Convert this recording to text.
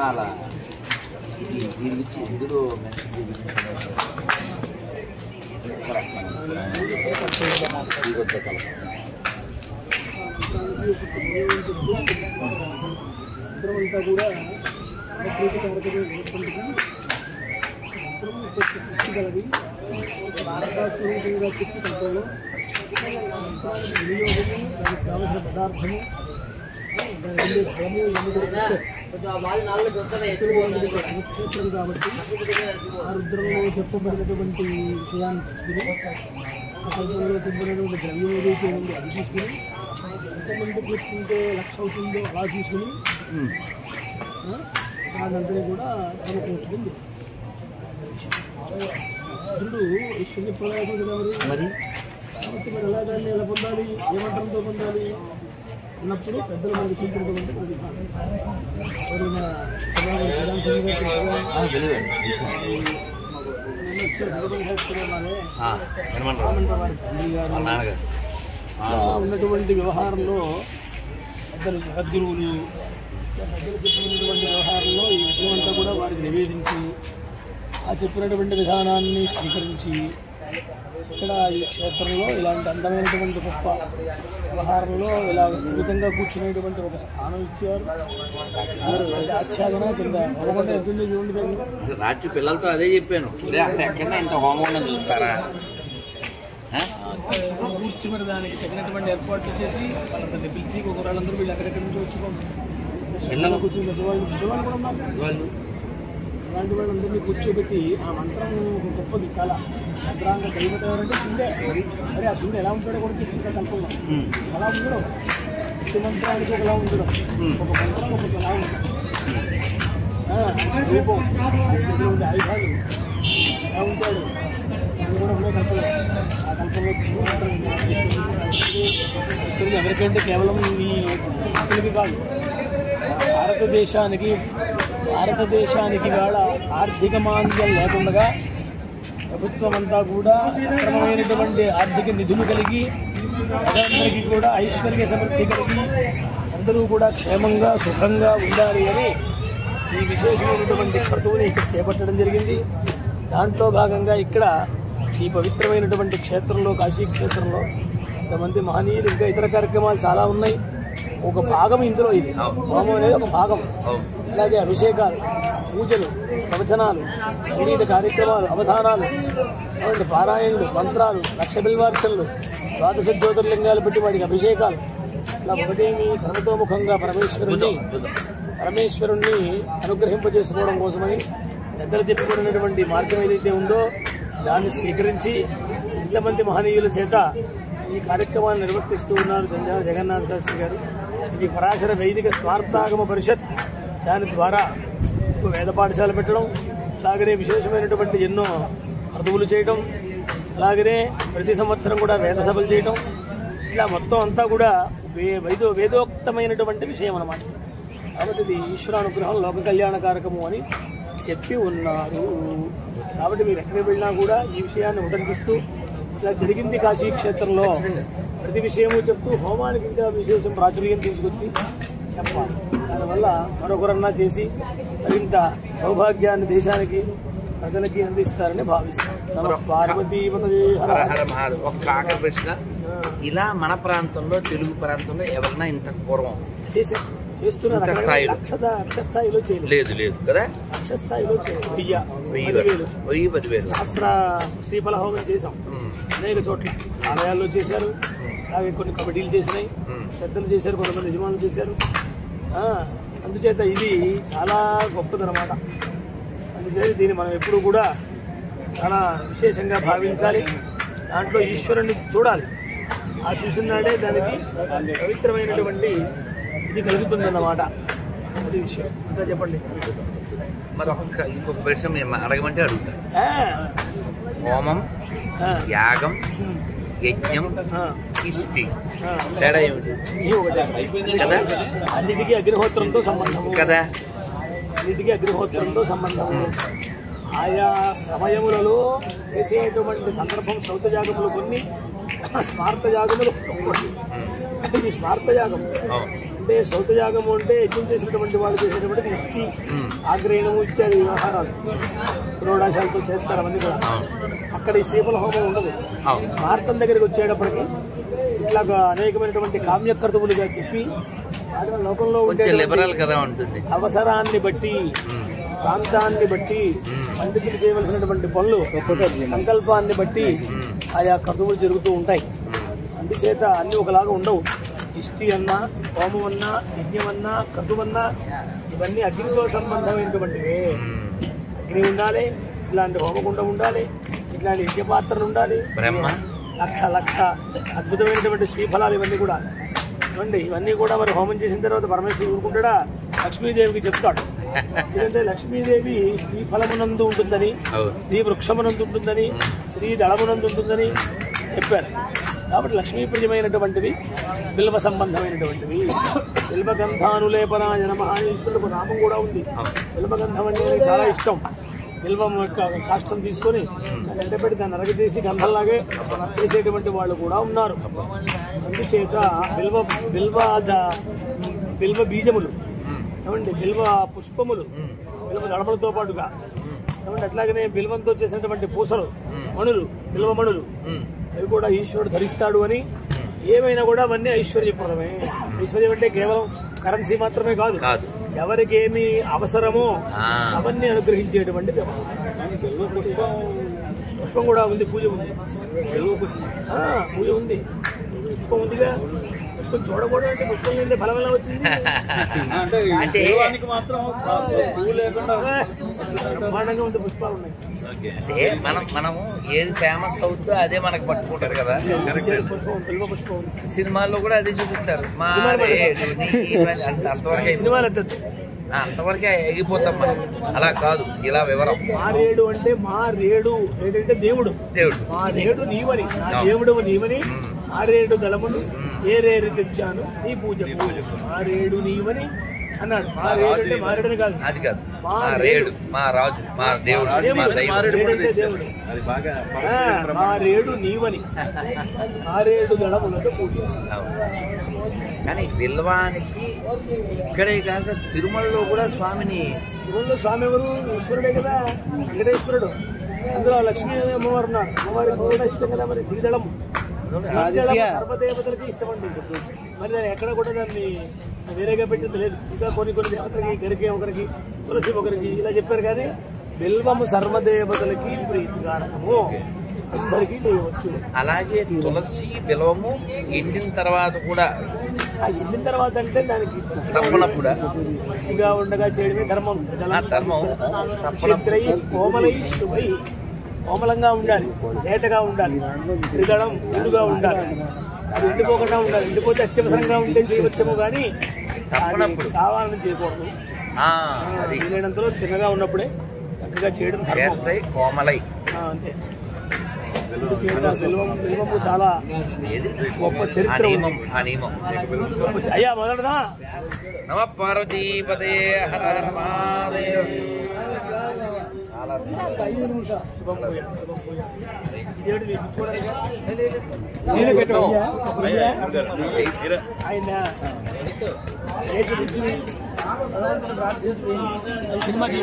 అలా దీని గురించి ఇందులో అంతా కూడా భారతస్వరూపంగా చెప్పి కంట్రోలు వినియోగము దానికి కావలసిన పదార్థము క్షేత్రం కాబట్టి ఆ రుద్రంలో చెప్పబడినటువంటి విషయాన్ని తీసుకుని ఆ కల్పంలో చెప్పినటువంటి ద్రవ్యం ఏదైతే ఉందో అది తీసుకుని ఎంతమంది కూర్చుంటే లక్ష అవుతుందో అలా తీసుకుని దానంతా కూడా సమకూర్చుకుంది. ఇప్పుడు శూన్య ప్రళయాలు కదా మరి కాబట్టి మరి ఎలా దాన్ని ఎలా పొందాలి, ఏ మంత్రంతో పొందాలి అన్నప్పుడు పెద్దలు మనకి చూపించినటువంటి ఉన్నటువంటి వ్యవహారంలో పెద్దలు జగద్గురువులు పెద్దలు చెప్పినటువంటి వ్యవహారంలో ఈ విషయమంతా కూడా వారికి నివేదించి ఆ చెప్పినటువంటి విధానాన్ని స్వీకరించి ఇక్కడ ఈ క్షేత్రంలో ఇలాంటి అందమైనటువంటి గొప్ప వ్యవహారంలో ఇలా స్థిమితంగా కూర్చునేటువంటి ఒక స్థానం ఇచ్చారు. ఆచ్ఛాదన కింద హోమం ఎంత చూడండి. రాత్రి పిల్లలతో అదే చెప్పాను, ఎక్కడైనా ఇంత హోమం చూస్తారా కూర్చి మరి దానికి తగినటువంటి ఏర్పాట్లు చేసి వాళ్ళందరినీ పిలిచి ఒకరాళ్ళందరూ వీళ్ళు ఎక్కడెక్కడి నుంచి వచ్చుకోండి పిల్లలు కూర్చుని పెద్దవాళ్ళు పెద్దవాళ్ళు కూడా ఉన్నారు. అలాంటి వాళ్ళందరినీ కూర్చోబెట్టి ఆ మంత్రం ఒక గొప్పది చాలా మంత్రాంగ దైవతారంటే చూడే మరి ఆ చూడు ఎలా ఉంటాడో కూడా చెప్పింది కల్పంలో అలా ఉండడం ప్రతి మంత్రానికి ఒకలా ఉండడం ఒక మంత్రం ఒకలా ఉండడం రూపం ఆయుధాలు ఎలా ఉంటాడు అది కూడా ఉండే కల్పన ఆ కల్పంలో ఈశ్వరుడు ఎవరికంటే కేవలం ఈ భక్తులకి కాదు భారతదేశానికి వాళ్ళ ఆర్థిక మాంద్యం లేకుండా ప్రభుత్వం అంతా కూడా సక్రమమైనటువంటి ఆర్థిక నిధులు కలిగి ప్రజలందరికీ కూడా ఐశ్వర్య సమృద్ధి కలిగి అందరూ కూడా క్షేమంగా సుఖంగా ఉండాలి అని ఈ విశేషమైనటువంటి క్రతువుని ఇక్కడ చేపట్టడం జరిగింది. దాంట్లో భాగంగా ఇక్కడ ఈ పవిత్రమైనటువంటి క్షేత్రంలో కాశీ క్షేత్రంలో కొంతమంది మహనీయులు ఇంకా ఇతర కార్యక్రమాలు చాలా ఉన్నాయి. ఒక భాగం ఇందులో ఇది హోమం అనేది ఒక భాగం. అలాగే అభిషేకాలు, పూజలు, ప్రవచనాలు, సంగీత కార్యక్రమాలు, అవధానాలు, పారాయణలు, మంత్రాలు, లక్ష బిల్వార్చనలు, ద్వాదశ జ్యోతిర్లింగాలు పెట్టి వాటికి అభిషేకాలు, ఇలా ఒకటేమి సర్వతోముఖంగా పరమేశ్వరుణ్ణి అనుగ్రహింపజేసుకోవడం కోసమని పెద్దలు చెప్పుకున్నటువంటి మార్గం ఏదైతే ఉందో దాన్ని స్వీకరించి ఇంతమంది మహనీయుల చేత ఈ కార్యక్రమాన్ని నిర్వర్తిస్తూ ఉన్నారు జగన్నాథ శాస్త్రి గారు. ఇది పరాశర వైదిక స్వార్థాగమ పరిషత్ దాని ద్వారా వేద పాఠశాల పెట్టడం, అలాగనే విశేషమైనటువంటి ఎన్నో క్రతువులు చేయడం, అలాగనే ప్రతి సంవత్సరం కూడా వేద సభలు చేయడం, ఇట్లా మొత్తం అంతా కూడా వేదోక్తమైనటువంటి విషయం అన్నమాట. కాబట్టి ఇది ఈశ్వరానుగ్రహం లోక కళ్యాణకారకము అని చెప్పి ఉన్నారు. కాబట్టి మీరు ఎక్కడికి వెళ్ళినా కూడా ఈ విషయాన్ని ఉటంకిస్తూ ఇలా జరిగింది కాశీ క్షేత్రంలో ప్రతి విషయము చెప్తూ హోమానికి ఇంకా విశేషం ప్రాచుర్యం తీసుకొచ్చి చెప్పాలి. దానివల్ల మరొకరన్నా చేసి మరింత సౌభాగ్యాన్ని దేశానికి ప్రజలకి అందిస్తారని భావిస్తాం. పార్వతీపతయే ఒక్క ఆఖరి ప్రశ్న, ఇలా మన ప్రాంతంలో తెలుగు ప్రాంతంలో ఎవరైనా ఇంత పూర్వం చేస్తున్నారు అక్షస్థాయిలో చేయలేదు లేదు కదా, అక్షస్థాయిలో చేయలేదు. 10,000 సహస్ర శ్రీఫల హోమం చేసాం అనేక చోట్ల, ఆలయాల్లో చేశారు, అలాగే కొన్ని కమిటీలు చేసినాయి, పెద్దలు చేశారు, కొంతమంది యజమానులు చేశారు. అందుచేత ఇది చాలా గొప్పదనమాట. అందుచేత దీన్ని మనం ఎప్పుడు కూడా చాలా విశేషంగా భావించాలి. దాంట్లో ఈశ్వరుణ్ణి చూడాలి. ఆ చూసిన నాడే దానికి పవిత్రమైనటువంటి ఇది కలుగుతుందన్నమాట. అది విషయం. ఇంకా చెప్పండి. మరి ఇంకొక ప్రశ్న మేము అడగమంటే అడుగుతా. హోమం, యాగం, యజ్ఞం, ఇష్టి తేడా ఏమిటి కదా? అన్నిటికీ అగ్నిహోత్రంతో సంబంధం కదా. అన్నిటికీ అగ్నిహోత్రంతో సంబంధం ఉంది. ఆయా సమయములలో చేసేటువంటి సందర్భం శ్రౌతయాగములు కొన్ని, స్మార్తయాగములు కొన్ని. ఇది స్మార్తయాగం అంటే శ్రౌతయాగము అంటే యజ్ఞం చేసినటువంటి వాళ్ళు చేసేటువంటి ఇష్టి ఆగ్రహణము ఇత్యాది వ్యవహారాలు పురోడాశాలతో చేస్తారు అవన్నీ కూడా. అక్కడ ఈ శ్రీఫల హోమం ఉండదు. స్మార్తం దగ్గరికి వచ్చేటప్పటికి ఇట్లాగా అనేకమైనటువంటి కామ్యకర్తువులుగా చెప్పి లోకంలో ఉండే అవసరాన్ని బట్టి ప్రాంతాన్ని బట్టి పండితులు చేయవలసినటువంటి పనులు సంకల్పాన్ని బట్టి ఆయా క్రతువులు జరుగుతూ ఉంటాయి. అందుచేత అన్ని ఒకలాగా ఉండవు. ఇష్టి అన్నా, హోమం అన్నా, యజ్ఞం అన్నా, క్రతువన్నా ఇవన్నీ అగ్నితో సంబంధమైనటువంటివే. అగ్ని ఉండాలి, ఇట్లాంటి హోమకుండం ఉండాలి, ఇట్లాంటి యజ్ఞపాత్రలు ఉండాలి, లక్ష లక్ష అద్భుతమైనటువంటి శ్రీఫలాలు ఇవన్నీ కూడా ఇవ్వండి. ఇవన్నీ కూడా మరి హోమం చేసిన తర్వాత పరమేశ్వరుడు ఊరుకుంటాడా? లక్ష్మీదేవికి చెప్తాడు. ఎందుకంటే లక్ష్మీదేవి శ్రీఫలమునందు ఉంటుందని, శ్రీ వృక్షమునందు ఉంటుందని, శ్రీ దళమునందు ఉంటుందని చెప్పారు. కాబట్టి లక్ష్మీప్రియమైనటువంటివి, బిల్వ సంబంధమైనటువంటివి. బిల్వగంధానులేపనాయ నమః ఈశ్వరులకు నామం కూడా ఉంది. బిల్వగంధం అంటే చాలా ఇష్టం. బిల్వం యొక్క కాష్టం తీసుకొని ఎండబెట్టి దాన్ని అరగదీసి గంధంలాగే చేసేటువంటి వాళ్ళు కూడా ఉన్నారు. అందుచేత బిల్వ బీజములు ఏమండి, బిల్వ పుష్పములు, బిల్వ దళములతో పాటుగా ఏమంటే అట్లాగనే బిల్వంతో చేసినటువంటి పూసలు, మణులు, బిల్వమణులు అవి కూడా ఈశ్వరుడు ధరిస్తాడు అని. ఏమైనా కూడా అవన్నీ ఐశ్వర్యప్రదమే. ఐశ్వర్యం అంటే కేవలం కరెన్సీ మాత్రమే కాదు, ఎవరికి ఏమి అవసరమో అవన్నీ అనుగ్రహించేటువంటి పుష్పం కూడా ఉంది. పూజ ఉంది, పూజ ఉంది, పుష్పం ఉందిగా. పుష్పం చూడకూడదు అంటే పుష్పం ఏంటి ఫలం ఎలా వచ్చింది అంటే బ్రహ్మాండంగా ఉంది, పుష్పాలు ఉన్నాయి. మనము ఏది ఫేమస్ అవుతుందో అదే మనకు పట్టుకుంటారు కదా. సినిమాల్లో కూడా అదే చూపిస్తారు. అంతవరకే ఎగిపోతాం మనం. అలా కాదు, ఇలా వివరం. మారేడు అంటే మారేడు ఏంటంటే దేవుడు. మారేడు నీవని, దేవుడు నీవని మారేడు దళములు ఏరేరు తెచ్చాను నీ పూజ. మారేడు నీవని అన్నాడు. మారేడు అంటే మారేడుని కాదు, అది కాదు. మారేడు మా రాజు, మా దేవుడు, దేవుడు. మారేడు నీవని మారేడు దళములతో పూజ. కానీ బిల్వానికి ఇక్కడే కాక తిరుమలలో కూడా స్వామిని, తిరుమలలో స్వామి ఎవరు? ఈశ్వరుడే కదా, వెంకటేశ్వరుడు. అందులో లక్ష్మీ అమ్మవారు ఉన్నారు. అమ్మవారికి కూడా ఇష్టం కదా. మరి శ్రీదళము సర్వదేవతలకి ఇష్టం అండి. మరి దాన్ని ఎక్కడ కూడా దాన్ని వేరేగా పెట్టింది లేదు. ఇంకా కొన్ని దేవతలకి, గరికే ఒకరికి, తులసి ఒకరికి ఇలా చెప్పారు. కానీ బిల్వము సర్వదేవతలకి ప్రీతికారకము, అందరికీ చేయవచ్చు. అలాగే తులసి బిల్వము ఎండిన తర్వాత కూడా, ఎండిన తర్వాత అంటే దానికి తప్పనప్పుడు మంచిగా ఉండగా చేయడమే ధర్మం. కోమలై శుభై, కోమలంగా ఉండాలి, లేతగా ఉండాలి, త్రిదళం ముందుగా ఉండాలి, అది ఎండిపోకుండా ఉండాలి. ఎండిపోతే అత్యవసరంగా ఉంటే చేయవచ్చేమో కానీ కావాలని చేయకూడదు. వీలైనంతలో చిన్నగా ఉన్నప్పుడే చక్కగా చేయడం కోమలై అంతే. బిల్వము చాలా గొప్ప చరిత్ర. అయ్యా మొదలదా నమ పార్వతీపదే హర హర మహాదేవ. ఆయన సినిమాకి